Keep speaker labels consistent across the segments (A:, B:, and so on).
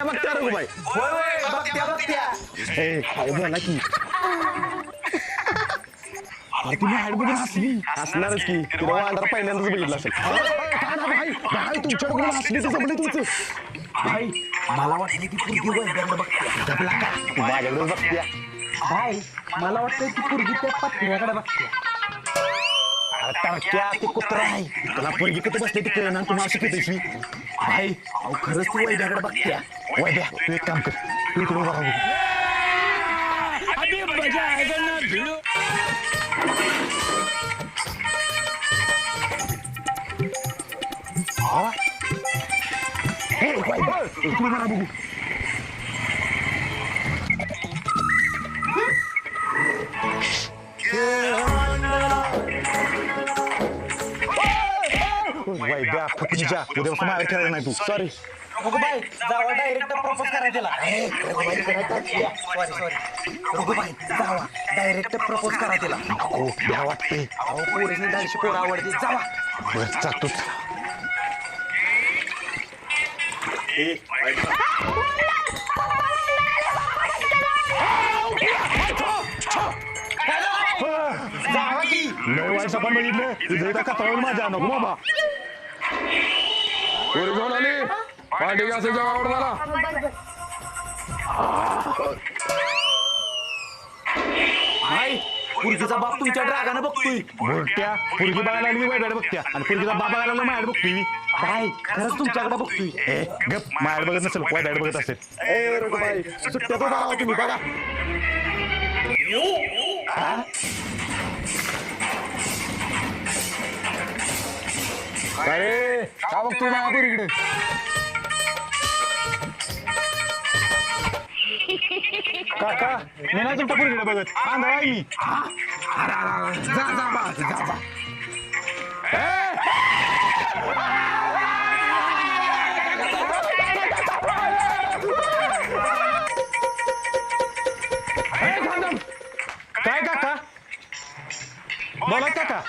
A: बघत्या रघुबाई
B: होय होय बघत्या
A: ए काय बोला की अरे तुम्ही हाड बघून हसली हसणारच की तुला वांडर पहिल्यांदाच बघितलं असेल काय ना भाई भाई तुमच्याकडे बघून हसली तर जमले तुमचं
B: भाई मला वाटलं ती पोरगी वैद्याकडे बघत्या
A: जपला का माझ्याकडे बघत्या
B: भाई मला वाटतं ती पोरगी त्या पत्र्याकडे बघत्या
A: टरक्या ते कुत्रा आहे त्याला पोरगी किती बसते ती कळणार तुम्हाला शिकवतेशी
B: भाई अहो खरंच ती वैद्याकडे बघत्या
A: वैद्या तू एक काम कर तू इकडे उभा राहू
C: अभी मजा आएगा ना भिड़ो
A: हे वैद्या इकडे उभा राहा बघू वैद्या फकीच्या उद्यापासून बाहेर खेळायला नाही तू सॉरी
B: रघुबाई जावा डायरेक्ट प्रपोज करा तिला सॉरी रघुबाई जावा डायरेक्ट प्रपोज करा तिला
A: हो द्या वाटते
B: अहो पोरीने डायरेक्ट पोर आवडते जावा
A: बरं जातोच
B: जावा की
A: लय वाईट सपन बघितलं तुझं एका कथावर माझ्या नको बाबा पोरी घेऊन आली पार्टी असेल जेव्हा झाला
B: भाई पोरगीचा बाप तुमच्या ड्रागानं बघतोय
A: बोलत्या पोरगी बघायला आली वैद्याकडे बघत्या आणि पोरगीचा बाप बघायला आला माझ्याकडे बघतोय
B: भाई खरंच तुमच्याकडे बघतोय
A: ए गप माझ्याकडे बघत नसेल वैद्याकडे बघत असेल ए रघुबाई सुट्ट्या तो बघा तुम्ही बघा अरे का बघतोय माझ्या पोरीकडे काका मी नाही तुमच्या पोरीकडे बघत आंधळा आहे मी
B: जा जा बा जा बा
A: काय काका बोला काका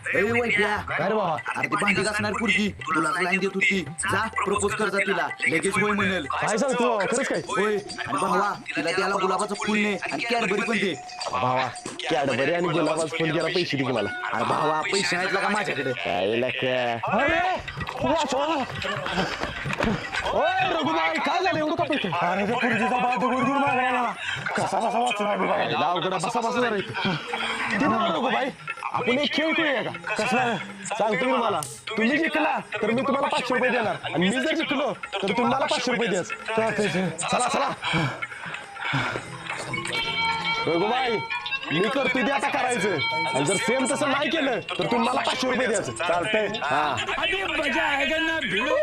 B: ए वैद्या
A: काय रे बाबा
B: अरे ती भांडी घासणार पोरगी तुला लाईन देत होती जा प्रपोज कर जा तिला लगेच होय म्हणेल
A: काय सांगतो बाबा खरंच काय
B: होय आणि भावा तिला द्यायला गुलाबाचं फुल ने आणि कॅडबरी पण दे
A: भावा कॅडबरी आणि गुलाबाज फोन केला पैसे दे की मला
B: अरे भावा पैसे आहेत का माझ्याकडे
A: काय रघुबाई काय झालं एवढं का पैसे अरे त्या पुरजीचा बाप गुरगुर मागायला कसा बसा वाचला अवघड बसा बसा जरा इथे रघुबाई आपण एक खेळ खेळूया का कसला सांगतो मी तुम्हाला तुम्ही जिंकला तर मी तुम्हाला 500 रुपये देणार आणि मी जर जिंकलो तर तुम्हाला 500 रुपये द्याच चला चला रघुबाई मी करतोय ते आता करायचं आणि जर सेम तसं नाही केलं तर तुम्हाला 500 रुपये द्यायचं चालतंय हा
C: अभी मजा आएगा ना भिड़ो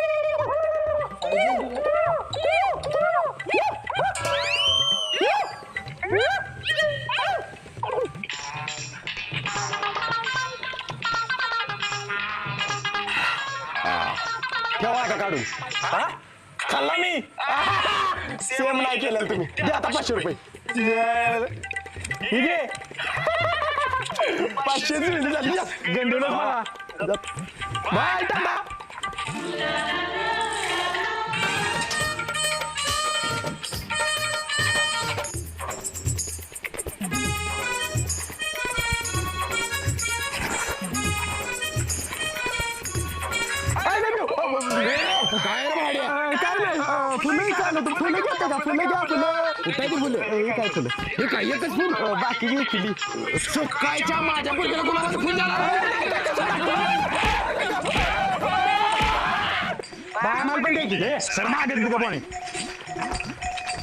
A: ठेवा का काढून हा खाल्ला मी सेम नाही केलं तुम्ही द्या आता 500 रुपये ठीक आहे 500 झाली गंडूनच मला बाय टाटा काय रे भाड्या काय नाही फुलं चालू तू फुलं घेता का फुलं घ्या फुलं काय ती फुलं हे काय फुलं हे काय एकच फुल बाकी घेतली सुकायच्या माझ्या पुरगीला गुलाबाचं फुल बाय पण द्यायची हे सर मागे तुझं पाणी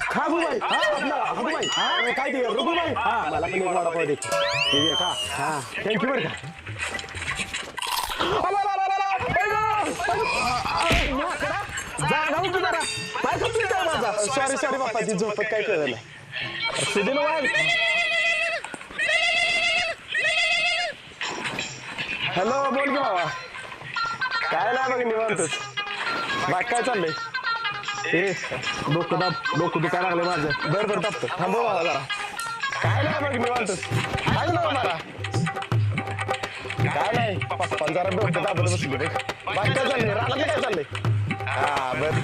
A: खागूबाई हा खागूबाई हा काय ते रघुबाई हा मला पण एक वडापाव दे ठीक आहे का हा थँक्यू बरं का सॉरी सॉरी बाप्पा ती झोपत काय कळलं नाही हॅलो बोल की बाबा. काय नाही बघ निवांतच. बाकी काय चाललंय? ए डोकं दुखायला लागलं माझं. बरं दाबतो थांबव बाबा जरा. काय नाही बघ निवांतच. काय ना मला काय नाही पप्पा जरा डोकं दाबत बसले रे. बाकी काय चाललंय? रानात काय चाललंय? हा बरं.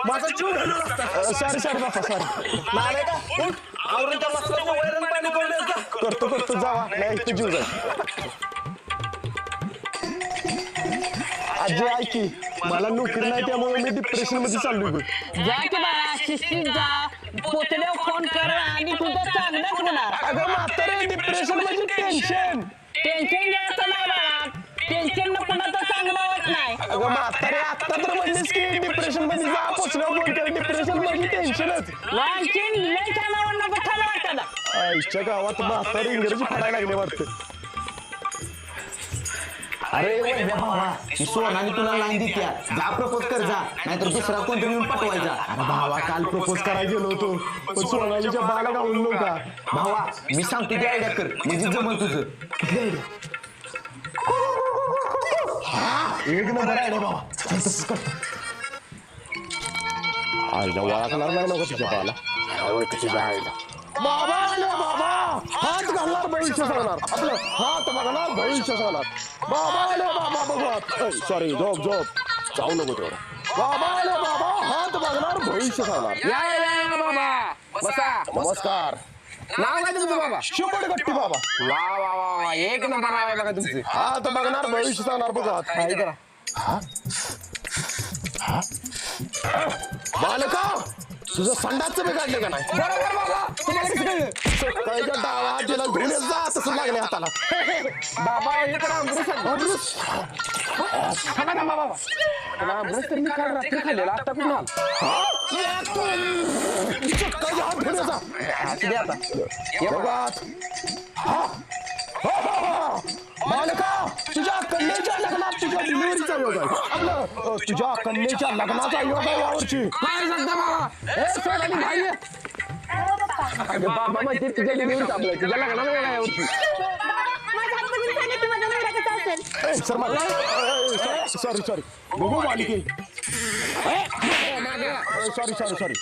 B: माझा जीव घालू लागतात.
A: सॉरी बाप्पा सॉरी.
B: नाही का उठ. आवरून त्या मसलाचं वैरण पाणी करून द्यायचं.
A: करतो जावा नाही इथे जीव जाईल. आजी ऐकी मला नोकरी नाही त्यामुळे मी डिप्रेशन मध्ये चाललोय बघ.
C: जा की बाळा शिस्तीत जा. पोचल्यावर फोन कर आणि तुझं चांगलंच होणार.
A: अगं म्हातारे डिप्रेशन म्हणजे टेन्शन.
C: टेन्शन घ्यायचं नाही बाळा. टेन्शन न कुणाचं चांगलं होत नाही.
A: अगं म्हातारे आत्ता तर म्हणलीस की डिप्रेशन मध्ये जा पोचल्यावर फोन कर. डिप्रेशन म्हणजे टेन्शनच.
C: लहानशीन लय छानावर नको छान वाटतं.
A: आईच्या गावात म्हातारे इंग्रजी फाडायला लागले वाटतं.
B: अरे वैभ्या भावा ही सोनाने तुला लाईन देत्या. जा प्रपोज कर जा. नाहीतर दुसरा कोणतरी येऊन पाठवायचा.
A: अरे भावा काल प्रपोज करायला गेलो होतो पण सोनालीच्या बाला गावून नव्हता.
B: भावा मी सांगतो ती आयडिया कर म्हणजे जमल तुझं.
A: एक नंबर आहे रे बाबा. चल तसंच करतो. आईला वळायला लागला का तुझ्या बाला? तुझ्या आईला बाबा आले बाबा. हात घालणार भविष्य सांगणार. आपलं हात बघणार भविष्य सांगणार. बाबा आले बाबा बघा. सॉरी झोप जाऊ नको तेवढं. बाबा आले बाबा हात बघणार भविष्य सांगणार.
C: या बाबा बसा.
A: नमस्कार.
C: नाव काय तुमचं बाबा?
A: शुपट गट्टी बाबा.
C: वा एक नंबर नाव आहे बघा तुमचं.
A: हात बघणार भविष्य सांगणार बघा.
C: काय करा
A: बालका तुझं संडासचं बिघडले का नाही?
C: बरोबर बाबा. तुम्हाला कसं कळलं?
A: सकाळच्या डावा तिला घेऊन जा तसं लागले हाताला.
C: बाबा हे तर अमृत
A: अमृत.
C: थांबा बाबा. तुला अमृत तर मी काल रात्री खाल्लेला आता कुठून आला?
A: सकाळच्या हात घेऊन जा.
C: असू दे आता.
A: बघात. बालका तुझ्या कन्येच्या लग्नात तुझ्या डिलिव्हरीचा योग आहे. आपलं तुझ्या कन्येच्या लग्नाचा योग आहे यावरची.
C: काय सांगता बाबा? ए सोनाली भाई ये. अरे बाबा म्हणजे तुझ्या डिलिव्हरी आपलं तुझ्या लग्नाला वेळ आहे यावरची.
A: सॉरी बघू बालिके. सॉरी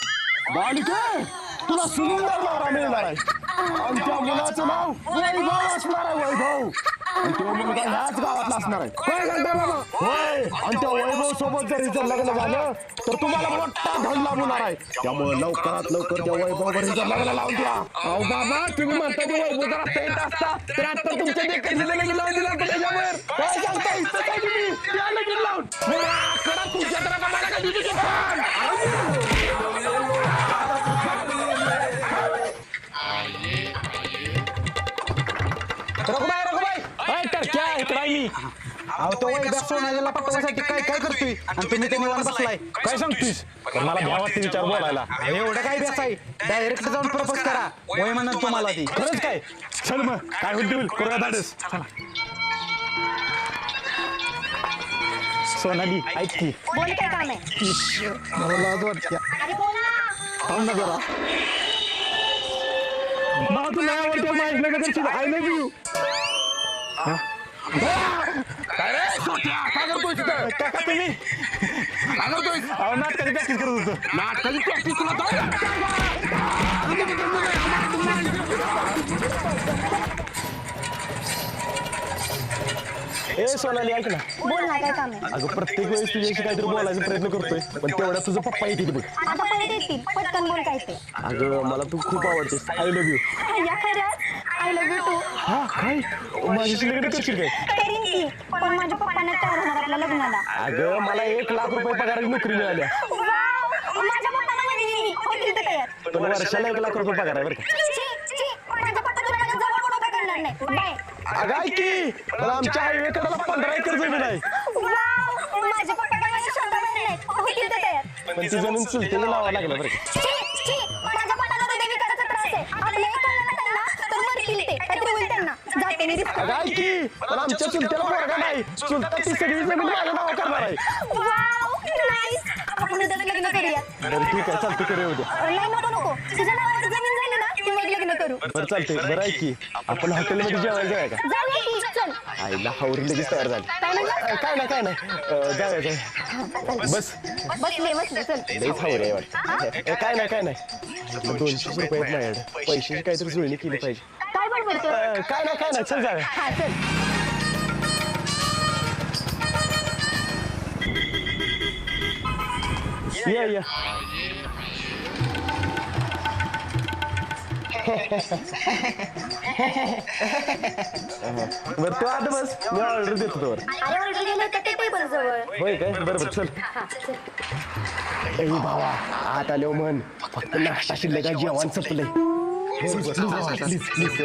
A: बालिके तुला सुंदर नवरा मिळणार आहे आणि त्या मुलाचं नाव वैभव असणार आहे. वैभव आणि तो मुलगा ह्याच गावातला असणार आहे. काय सांगता बाबा? होय आणि त्या वैभव सोबत जर हिचं लग्न झालं तर तुम्हाला मोठा धन लाभणार आहे. त्यामुळे लवकरात लवकर त्या वैभववर हिचं लग्न लावून द्या.
C: अहो बाबा तुम्ही म्हणता ते वैभव जर आता येत असता तर आता तुमच्या देखील लगेच लावून दिला असता त्याच्यावर.
A: काय सांगता इथं काय तुम्ही त्या लगीन लावून
C: कडा तुमच्या तर आता मला काय दिली शकता?
A: काय तर क्या इकडं आहे मी.
B: अहो तो वैभ्या सोनालीला पटवण्यासाठी काय काय करतोय आणि तुम्ही ते निवांत बसलाय.
A: काय सांगतोस? तर मला भ्या वाटते विचार बोलायला.
B: एवढं काय बेस आहे. डायरेक्ट जाऊन प्रपोज करा. वय म्हणत तुम्हाला ती.
A: खरंच काय? चल मग काय होईल करूया धाडस. सोनाली ऐक की
D: बोल काय काम आहे?
A: मला लाज वाटते.
D: अरे बोल ना.
A: थांब ना जरा. मला तू नाही आवडते माहिती करशील. I love you. काय रे सोट्या? काय करतोय तिथं? काका तुम्ही काय करतोय? अहो नाटकाची प्रॅक्टिस करत होतो. नाटकाची प्रॅक्टिस तुला ए सोनाली ऐक ना.
D: बोल ना काय काम आहे?
A: अगं प्रत्येक वेळेस तुझ्याशी काहीतरी बोलायचा प्रयत्न करतोय पण तेवढ्या तुझं पप्पा येतील बघ.
D: आता परत येतील. पटकन बोल काय ते.
A: अगं मला तू खूप आवडतेस. I love you.
D: या खरंच आय लव्ह यू टू.
A: हा काय माझ्याशी लग्न करशील काय?
D: करीन की पण माझ्या पप्पांना तयार होणार आपल्या लग्नाला.
A: अगं मला 1 लाख रुपये पगाराची नोकरी मिळाल्या.
D: वाव, माझ्या पप्पांना म्हणेन होतील तर तयार.
A: पण वर्षाला 1 लाख रुपये पगार आहे बरं का.
D: माझ्या पप्पा तुला माझ्या जवळ पण उभा करणार नाही. बाय.
A: अगं ऐक की पण आमच्या हायवे कडाला 15 एकर जमीन आहे.
D: वाव, माझ्या पप्पांना माझ्या शब्द नाही होतील तर तयार.
A: पण ती जमीन चुलतीला लावा लागलं बरं का.
D: माझ्या पप्पांना तर देवी करायचा त्रास आहे. आपल्या एक कळलं ना त्यांना तर मरतील ते. काहीतरी होईल त्यांना. जाते वाटेने दिसतो.
A: काय की पण आमच्या चुलत्याला पोरगा नाही चुलता ती सगळी जमीन माझ्या नावा करणार आहे
D: वाव, नाईस. आपण उद्याच लग्न करूया.
A: बरं ठीक आहे चालतं करूया उद्या
D: नाही, नको. तुझ्या नावाची जमीन झाली ना की मग लग्न करू.
A: बरं चालतंय बरं आहे की आपण हॉटेलमध्ये जेवायला जाऊया का
D: जाऊया की, चल.
A: आईला हावरी लगेच तयार झाली
D: काय म्हणलं?
A: काय नाही जाऊया बस
D: बसले, चल.
A: लईच हावरी आहे वाटतं काय नाही 200 रुपये आहेत माझ्याकडे पैशाची काहीतरी जुळणी केली पाहिजे
D: काय बडबडतो?
A: काय नाही चल जाऊया
D: हा, चल.
A: या बरं तू आता बस मी ऑर्डर देतो तुवर
D: अरे ऑर्डर गेलं होतं ते टेबल जवळ.
A: होय काय बरोबर चल
D: हा, चल.
A: ए भावा आत आलो म्हण फक्त नाश्ता शिल्लक आहे जेवण संपलंय प्लीज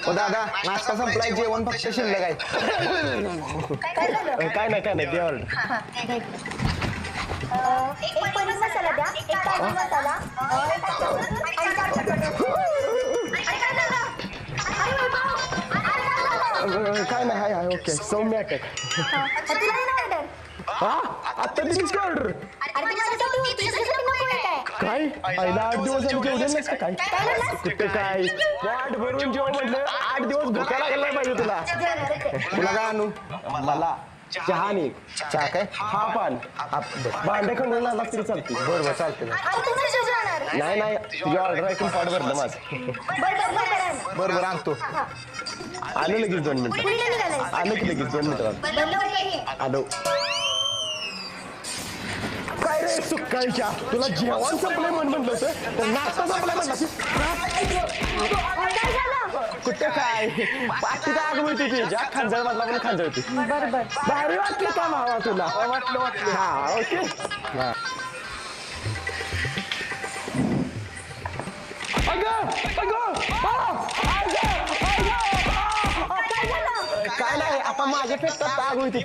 B: ओ दादा नाश्ता संपलाय जेवण फक्त शिल्लक आहे
D: काय झालं?
A: काय नाही दे ऑर्डर
D: हा, घे. एक पनीर मसाला द्या, एक काजू मसाला, आणि 4 बटाटे. अरे काय झालं? अरे वैभव, अरे काय झालं?
A: काय नाही हाय ओके सौम्य अटॅक
D: तुला नाही ना ऑर्डर?
A: हा आता दिलीस का ऑर्डर
D: अरे ती माझ्यासाठी होती, तुझ्यासाठी नको आहे काय?
A: काय आईला 8 दिवस झाले जेवढे नाहीस का काय
D: काय म्हणलास?
A: कुठे काय वाट भरून जेवण म्हटलं 8 दिवस भुका लागला नाही पाहिजे तुला
D: जेवणारच आहे.
B: तुला काय आणू
A: मला चहा आणि चहा काय हा पान भांडे खंडून लागला तरी चालते बरोबर चालते
D: अरे तू नाही जेवणार?
A: नाही तुझी ऑर्डर ऐकून पाठ भरलं माझं
D: बरं.
B: बरोबर आणतो
D: हा.
A: आलं लगेच 2 मिनिटं
D: कुठे निघालायस?
A: आलं की लगेच 2 मिनिटं
D: लवकर ये.
A: आलो काय रे सुकाळीच्या तुला जेवण संपलंय म्हटलं होतं तर नाश्ता संपलाय
D: काय झालं?
A: कुठे काय पाठीत आग मिळते तुझ्या खांजळ म्हटला पण खांजळ होती
D: बरं.
A: भारी वाटलं का भावा तुला वाटलं हा ओके काय नाही आता माझ्या पेटात आग होती